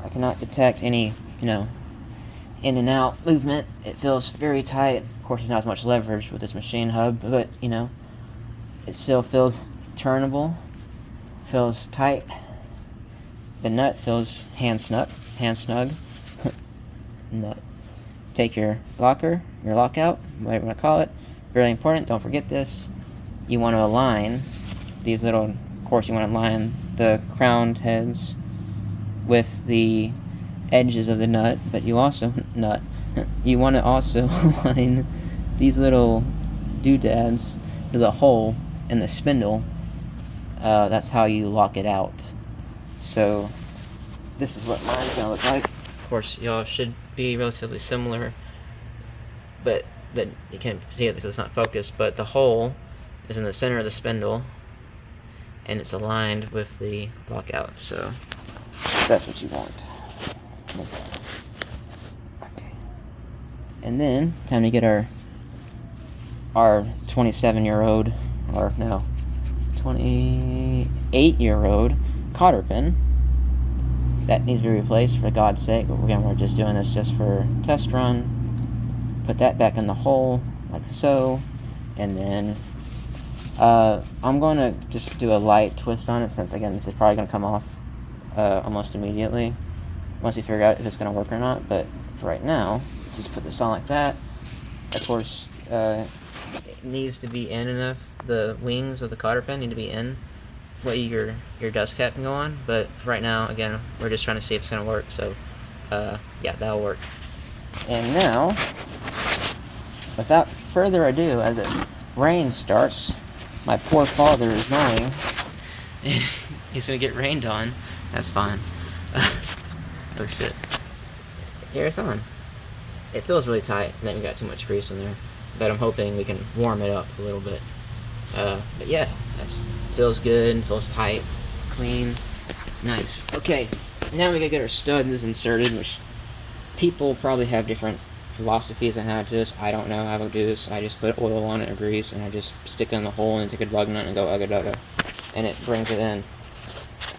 I cannot detect any, you know, in and out movement. It feels very tight. Of course, there's not as much leverage with this machine hub, but, you know, it still feels turnable, feels tight. The nut feels hand snug. Nut. Take your locker, your lockout, whatever you want to call it. Very important, don't forget this. You want to align these little, of course you want to align the crowned heads with the edges of the nut, but you also, you want to also align these little doodads to the hole in the spindle. That's how you lock it out. So, this is what mine's going to look like. Of course, y'all should be relatively similar, but that you can't see it because it's not focused, but the hole is in the center of the spindle and it's aligned with the lockout, so that's what you want. Okay. And then time to get our 27-year-old, or no, 28-year-old cotter pin. That needs to be replaced, for God's sake, but again, we're just doing this just for test run. Put that back in the hole, like so, and then I'm going to just do a light twist on it, since, again, this is probably going to come off almost immediately, once we figure out if it's going to work or not, but for right now, just put this on like that. Of course, it needs to be in enough, the wings of the cotter pin need to be in, what your dust cap can go on, but for right now, again, we're just trying to see if it's going to work, so yeah, that'll work. And now, without further ado, as it rain starts, my poor father is gnawing, and he's going to get rained on. That's fine. Oh shit. Here it's on. It feels really tight, and then we got too much grease in there, but I'm hoping we can warm it up a little bit. But yeah, that feels good, feels tight, it's clean, nice. Okay, now we gotta get our studs inserted, which people probably have different philosophies on how to do this. I don't know how to do this. I just put oil on it or grease, and I just stick it in the hole and take a lug nut and go ugga-dugga, and it brings it in.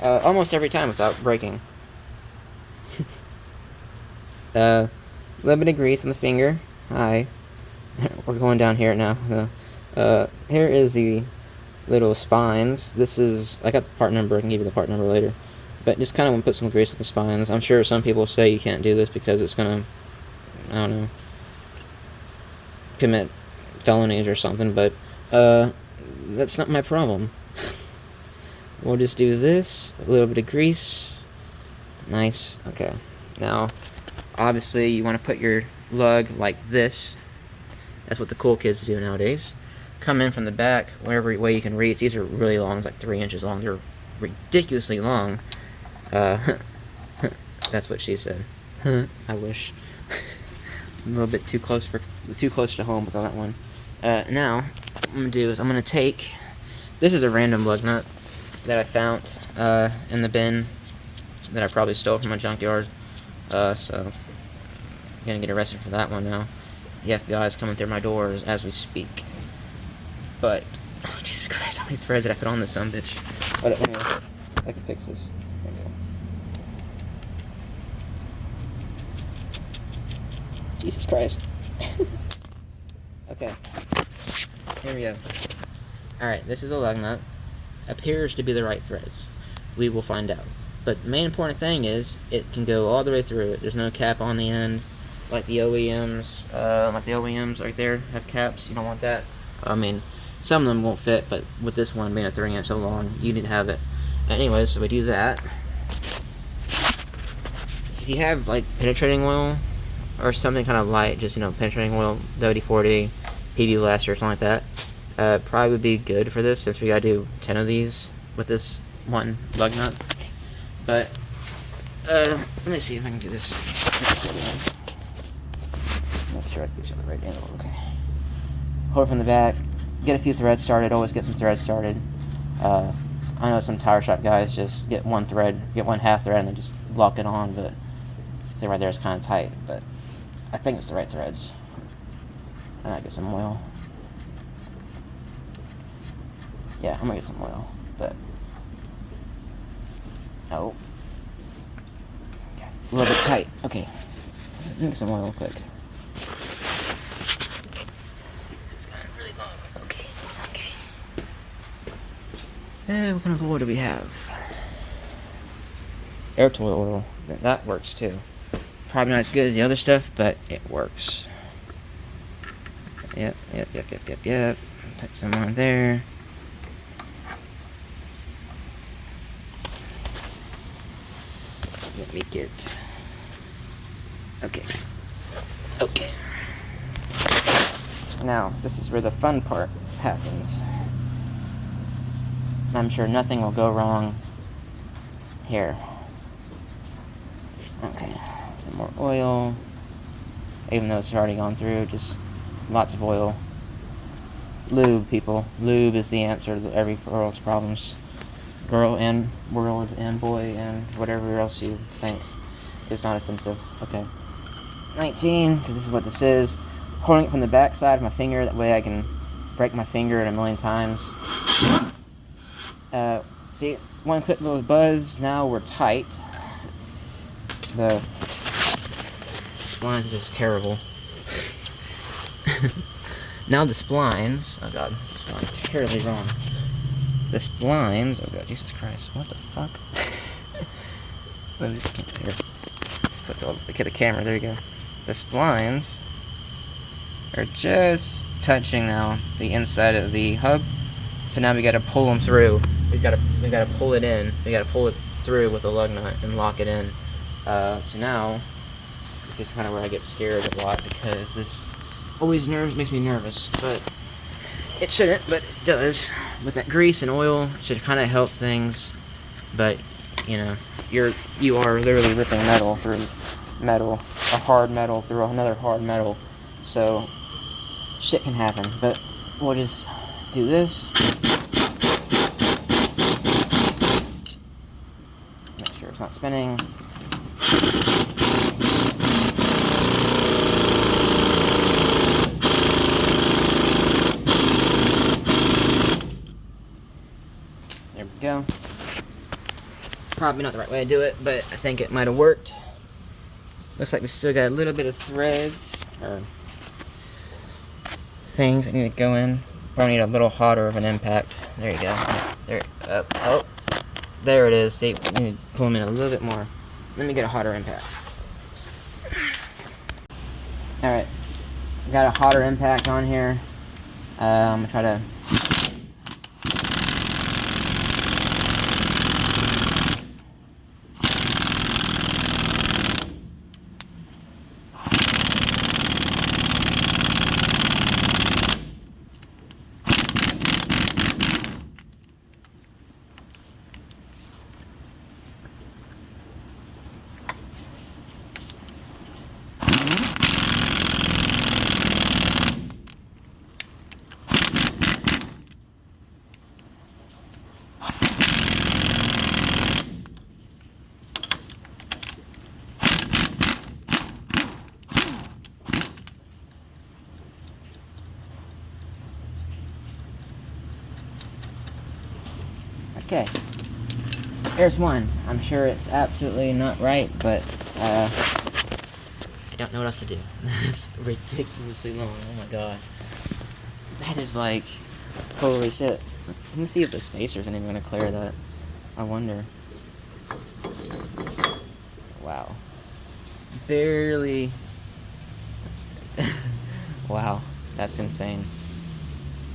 Almost every time without breaking. Little bit of grease on the finger. Hi. We're going down here now. Here is the little spines. This is, I got the part number, I can give you the part number later. But just kind of want to put some grease on the spines. I'm sure some people say you can't do this because it's going to, I don't know, commit felonies or something, but that's not my problem. We'll just do this, a little bit of grease. Nice. Okay. Now, obviously, you want to put your lug like this. That's what the cool kids do nowadays. Come in from the back, whatever way you can reach. These are really long, it's like 3 inches long. They're ridiculously long. That's what she said. I wish. A little bit too close to home with that one. Now, what I'm gonna do is I'm gonna take. This is a random lug nut that I found in the bin that I probably stole from a junkyard. So I'm gonna get arrested for that one now. The FBI is coming through my doors as we speak. But, oh, Jesus Christ, how many threads did I put on this sumbitch? But anyway, I can fix this. There we go. Jesus Christ. Okay. Here we go. Alright, this is a lug nut. Appears to be the right threads. We will find out. But the main important thing is, it can go all the way through it. There's no cap on the end, like the OEMs. Like the OEMs right there have caps. You don't want that. I mean, some of them won't fit, but with this one being a 3 inch so long, you need to have it. Anyways, so we do that. if you have like penetrating oil or something kind of light, just penetrating oil, WD-40, PB Less or something like that, probably would be good for this, since we gotta do 10 of these with this one lug nut. But let me see if I can do this. Make sure I get you on the right angle. Okay. Hold it from the back. Get a few threads started. Always get some threads started. I know some tire shop guys just get one half thread, and then just lock it on. But see right there, it's kind of tight. But I think it's the right threads. I might get some oil. Yeah, I'm gonna get some oil. But oh, God, it's a little bit tight. Okay, let me get some oil real quick. What kind of oil do we have? Air tool oil. That works too. Probably not as good as the other stuff, but it works. Yep. Put some on there. Let me get... Okay. Now, this is where the fun part happens. I'm sure nothing will go wrong here. Okay, some more oil. Even though it's already gone through, just lots of oil. Lube, people. Lube is the answer to every girl's problems. Girl and world and boy and whatever else you think is not offensive. Okay. 19, because this is what this is. Holding it from the back side of my finger, that way I can break my finger in a million times. See, one quick little buzz. Now we're tight. The splines is just terrible. Now the splines. Oh god, this is going terribly wrong. The splines. Oh god, Jesus Christ! What the fuck? Let me just here. Get the camera. There you go. The splines are just touching now the inside of the hub. So now we got to pull them through. We got to pull it in. We got to pull it through with a lug nut and lock it in. So now this is kind of where I get scared a lot, because this always makes me nervous. But it shouldn't, but it does. With that grease and oil, it should kind of help things. But you are literally ripping metal through metal, a hard metal through another hard metal. So shit can happen. But we'll just do this. Make sure it's not spinning. There we go. Probably not the right way to do it, but I think it might have worked. Looks like we still got a little bit of threads or things that need to go in. Probably need a little hotter of an impact. There you go. There. Oh, there it is. See, we need to pull them in a little bit more. Let me get a hotter impact. All right, got a hotter impact on here. I'm gonna try to. Okay, there's one. I'm sure it's absolutely not right, but I don't know what else to do. It's ridiculously long. Oh my god. That is like, holy shit. Let me see if the spacers ain't even gonna clear that. I wonder. Wow. Barely. Wow, that's insane.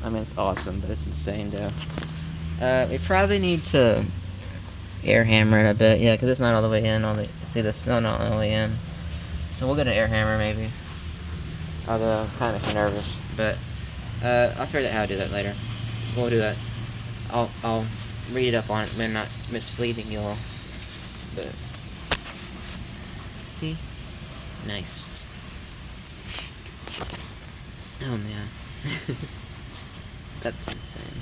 I mean, it's awesome, but it's insane, though. We probably need to air hammer it a bit. Yeah, because it's not all the way in. See, the snow not all the way in. So we'll get an air hammer maybe. Although, kind of makes me nervous. But I'll figure out how to do that later. We'll do that. I'll read it up on it. I'm not misleading you all. But see, nice. Oh man, that's insane.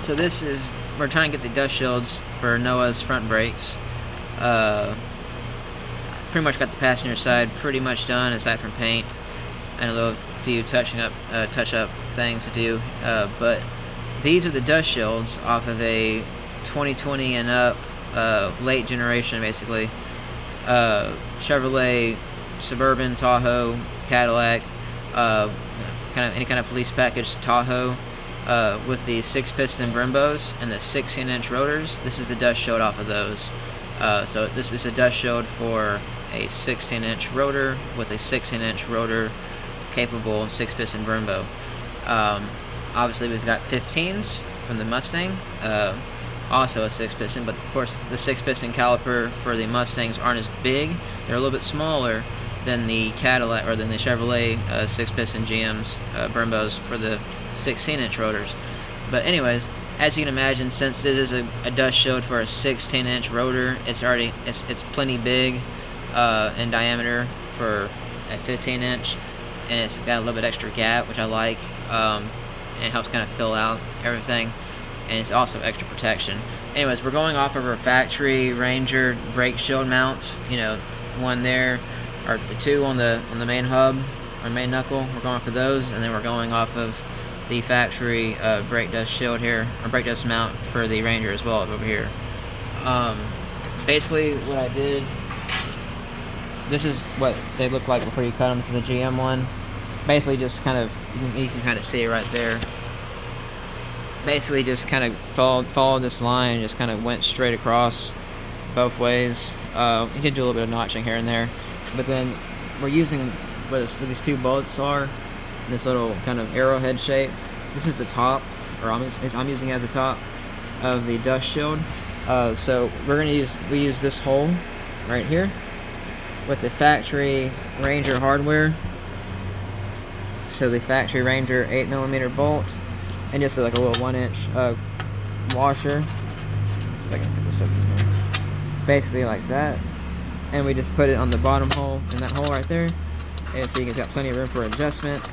So this is, we're trying to get the dust shields for Noah's front brakes. Pretty much got the passenger side pretty much done aside from paint and a little few touch up things to do. But these are the dust shields off of a 2020 and up late generation, basically. Chevrolet, Suburban, Tahoe, Cadillac, any kind of police package Tahoe. With the 6-piston Brembos and the 16-inch rotors. This is the dust shield off of those. So this is a dust shield for a 16-inch rotor with a 16-inch rotor capable 6-piston Brembo. Obviously we've got 15s from the Mustang, also a 6-piston, but of course the 6-piston caliper for the Mustangs aren't as big. They're a little bit smaller than the Cadillac or than the Chevrolet 6-piston GMs Brembos for the 16-inch rotors. But anyways, as you can imagine, since this is a dust shield for a 16-inch rotor, it's plenty big in diameter for a 15-inch, and it's got a little bit extra gap, which I like, and it helps kind of fill out everything, and it's also extra protection. Anyways, we're going off of our factory Ranger brake shield mounts. You know, one there, or the two on the main hub or main knuckle. We're going for those, and then we're going off of the factory brake dust shield here, or brake dust mount for the Ranger as well over here. Basically what I did, this is what they look like before you cut them. This is the GM one. Basically just kind of, you can kind of see it right there. Basically just kind of followed this line, just kind of went straight across both ways. You can do a little bit of notching here and there, but then we're using where these two bolts are, this little kind of arrowhead shape. This is the top, or I'm using it as the top of the dust shield. So we use this hole right here with the factory Ranger hardware. So the factory Ranger 8mm bolt, and just like a little 1-inch washer. Let's see if I can put this up in here. Basically like that, and we just put it on the bottom hole in that hole right there, and so it's got plenty of room for adjustment.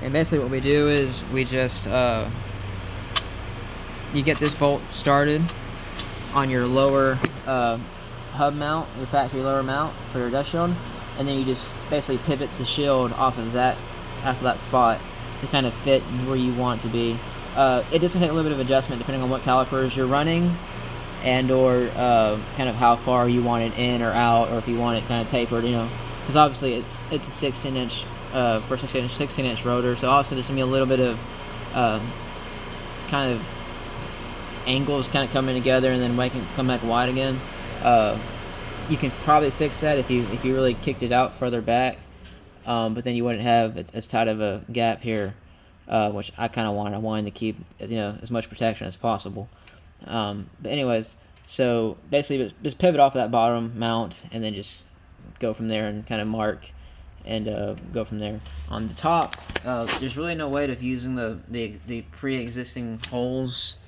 And basically what we do is we just you get this bolt started on your lower hub mount, your factory lower mount for your dust shield, and then you just basically pivot the shield off of that spot to kind of fit where you want it to be. It does take a little bit of adjustment depending on what calipers you're running, and or kind of how far you want it in or out, or if you want it kind of tapered, you know, because obviously it's a 16-inch for 16-inch rotor, so also there's gonna be a little bit of kind of angles kind of coming together and then come back wide again. You can probably fix that if you really kicked it out further back, but then you wouldn't have as tight of a gap here, which I kind of wanted. I wanted to keep as much protection as possible. But anyways, so basically just pivot off of that bottom mount and then just go from there and kind of mark and go from there. On the top, there's really no way of using the pre-existing holes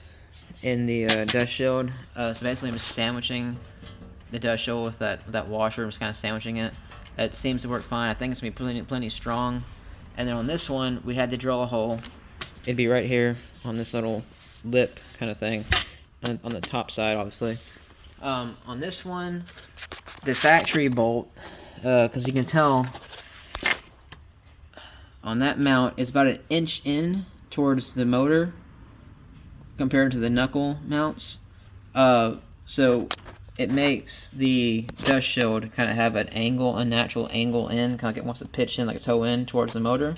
in the dust shield. So basically I'm just sandwiching the dust shield with that washer. I'm just kind of sandwiching it. It seems to work fine. I think it's going to be plenty strong. And then on this one, we had to drill a hole. It'd be right here on this little lip kind of thing, on the top side, obviously. On this one, the factory bolt, because you can tell on that mount, it's about 1 inch in towards the motor compared to the knuckle mounts. So it makes the dust shield kind of have an angle, a natural angle in, kind of like it wants to pitch in like a toe in towards the motor,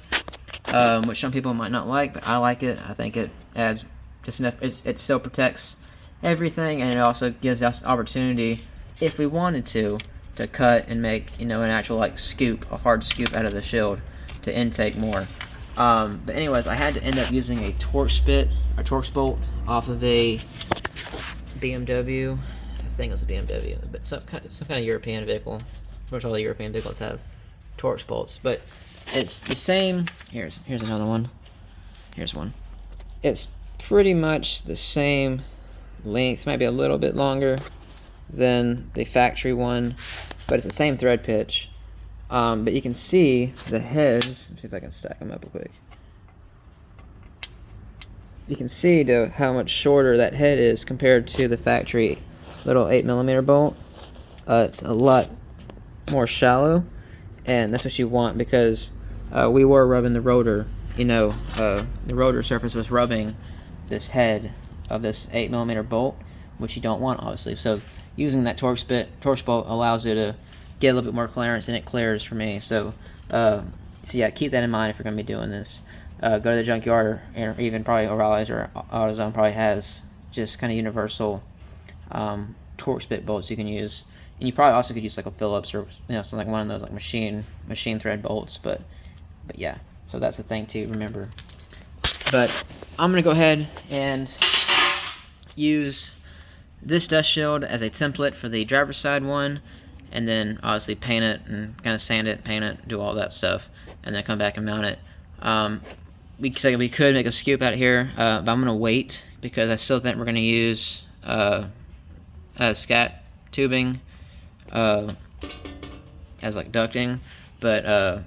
which some people might not like, but I like it. I think it adds just enough. It still protects everything, and it also gives us the opportunity, if we wanted to cut and make an actual like scoop, a hard scoop out of the shield to intake more. But anyways, I had to end up using a Torx bolt off of a BMW. I think it's a BMW, but some kind of European vehicle. Pretty much all the European vehicles have Torx bolts, but it's the same. Here's another one. Here's one. It's pretty much the same length, might be a little bit longer than the factory one, but it's the same thread pitch. But you can see the heads. Let's see if I can stack them up real quick. You can see how much shorter that head is compared to the factory little 8mm bolt. It's a lot more shallow, and that's what you want, because we were rubbing the rotor. The rotor surface was rubbing this head of this 8mm bolt, which you don't want, obviously. So using that Torx bolt allows you to get a little bit more clearance, and it clears for me. So yeah, keep that in mind if you're going to be doing this. Go to the junkyard, or even probably Oreilly's or AutoZone probably has just kind of universal Torx bit bolts you can use. And you probably also could use like a Phillips or something like one of those like machine thread bolts. But yeah, so that's the thing to remember. But I'm gonna go ahead and use this dust shield as a template for the driver's side one, and then obviously paint it and kind of sand it, paint it, do all that stuff, and then come back and mount it. We could make a scoop out here, but I'm gonna wait because I still think we're gonna use scat tubing as like ducting, but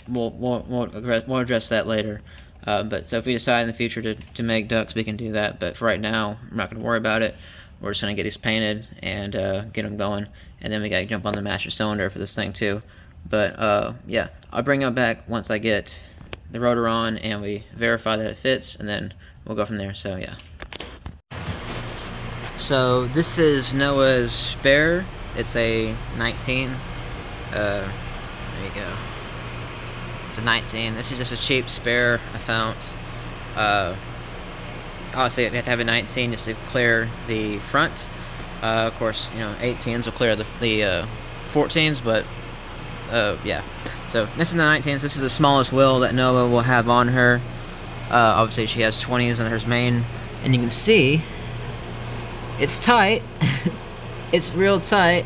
we'll address that later. But so if we decide in the future to make ducts, we can do that. But for right now, I'm not going to worry about it. We're just going to get these painted and get them going. And then we got to jump on the master cylinder for this thing too. But yeah, I'll bring it back once I get the rotor on and we verify that it fits, and then we'll go from there. So yeah. So this is Noah's spare. It's a 19. There you go. It's a 19. This is just a cheap spare I found. Obviously, you have to have a 19 just to clear the front. Of course, 18s will clear the 14s, but yeah. So this is the 19s. This is the smallest wheel that Noah will have on her. Obviously, she has 20s on her main, and you can see it's tight. It's real tight.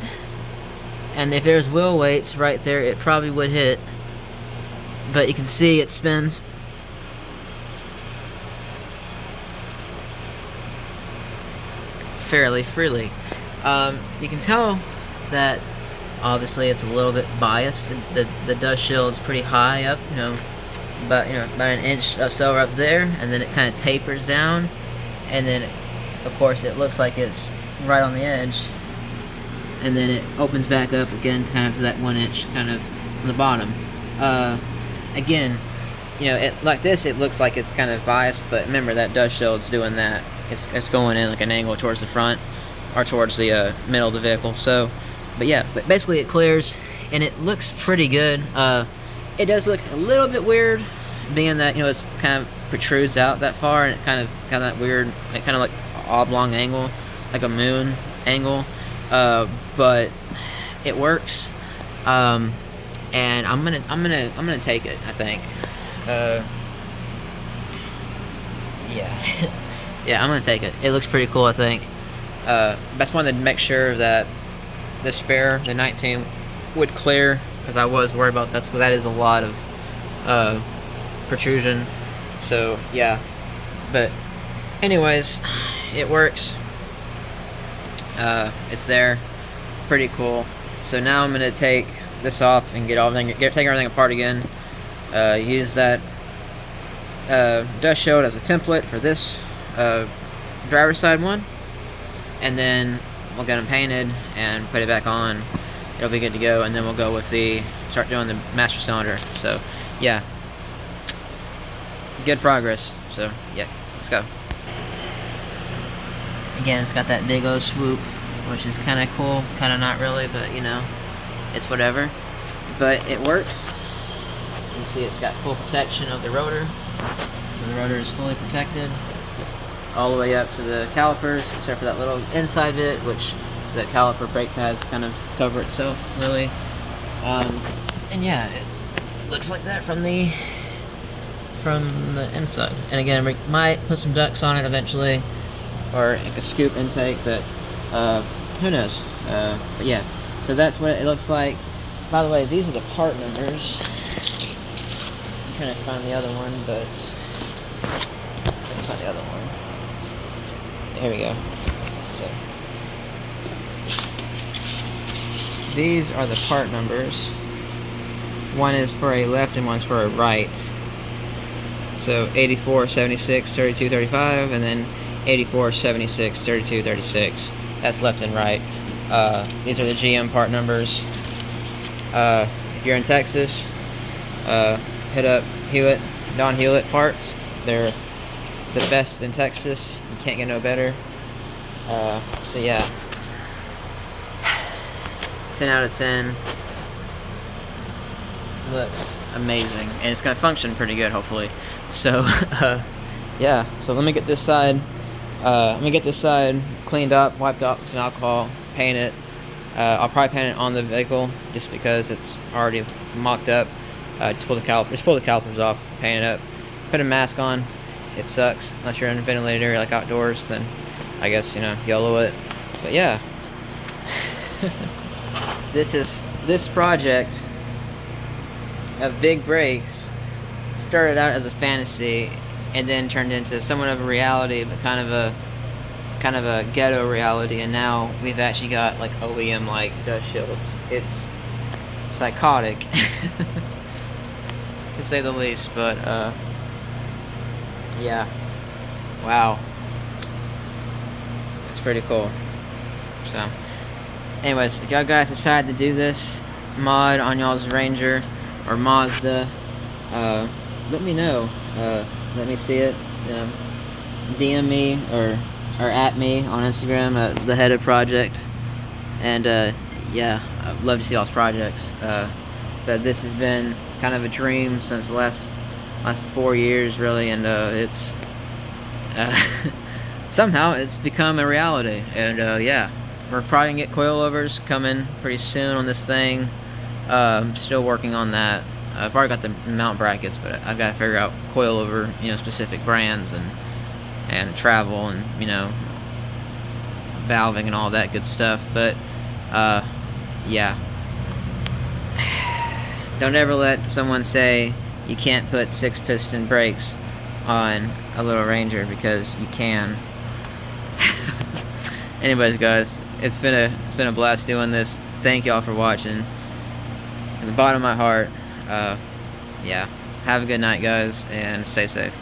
And if there's wheel weights right there, it probably would hit. But you can see it spins fairly freely. You can tell that obviously it's a little bit biased. The dust shield is pretty high up, about 1 inch or so up there, and then it kind of tapers down, and then of course it looks like it's right on the edge, and then it opens back up again kind of to that 1 inch kind of on the bottom. Again, like this, it looks like it's kind of biased, but remember that dust shield's doing that. It's going in like an angle towards the front or towards the middle of the vehicle. So, but yeah, but basically it clears and it looks pretty good. It does look a little bit weird, being that it's kind of protrudes out that far, and it's kind of that weird, like, kind of like oblong angle, like a moon angle, but it works, and I'm gonna take it, I think. Yeah. Yeah, I'm gonna take it. It looks pretty cool, I think. Just wanted to make sure that the spare, the 19, would clear, because I was worried about that, because that is a lot of protrusion. So yeah, but anyways, it works. It's there, pretty cool. So now I'm gonna take this off and take everything apart again. Use that dust shield as a template for this driver's side one, and then we'll get them painted and put it back on. It'll be good to go, and then we'll go with start doing the master cylinder. So yeah, good progress. So yeah, let's go. Again, it's got that big old swoop, which is kind of cool, kind of not really, but you know, it's whatever. But it works. You see it's got full protection of the rotor, so the rotor is fully protected all the way up to the calipers, except for that little inside bit, which the caliper brake pads kind of cover itself, really. And yeah, it looks like that from the inside. And again, we might put some ducts on it eventually, or like a scoop intake, but who knows. But yeah, so that's what it looks like. By the way, these are the part numbers. I'm trying to find the other one, but I can find the other one. Here we go. So these are the part numbers. One is for a left and one's for a right. So 84, 76, 32, 35, and then 84, 76, 32, 36. That's left and right. These are the GM part numbers. If you're in Texas, hit up Don Hewlett Parts. They're the best in Texas. You can't get no better. So yeah, 10 out of 10. Looks amazing, and it's gonna function pretty good, hopefully. So yeah, so let me get this side cleaned up, wiped off with some alcohol, paint it. I'll probably paint it on the vehicle just because it's already mocked up. Just pull the calipers off, paint it up, put a mask on. It sucks unless you're in a ventilated area like outdoors, then I guess, you know, YOLO it. But yeah, this project of big brakes started out as a fantasy and then turned into somewhat of a reality, but kind of a ghetto reality, and now we've actually got like OEM like dust shields. It's psychotic to say the least, but yeah, wow, it's pretty cool. So anyways, if y'all guys decide to do this mod on y'all's Ranger or Mazda, let me know. Let me see it. You know, DM me or at me on Instagram at the head of project. And yeah, I'd love to see y'all's projects. So this has been kind of a dream since the last 4 years, really, and it's somehow it's become a reality. And yeah, we're probably gonna get coilovers coming pretty soon on this thing. I'm still working on that. I've already got the mount brackets, but I've got to figure out coilover, you know, specific brands and travel and, you know, valving and all that good stuff. But yeah, don't ever let someone say you can't put 6-piston brakes on a little Ranger, because you can. Anyways, guys, it's been a blast doing this. Thank y'all for watching. From the bottom of my heart, yeah, have a good night, guys, and stay safe.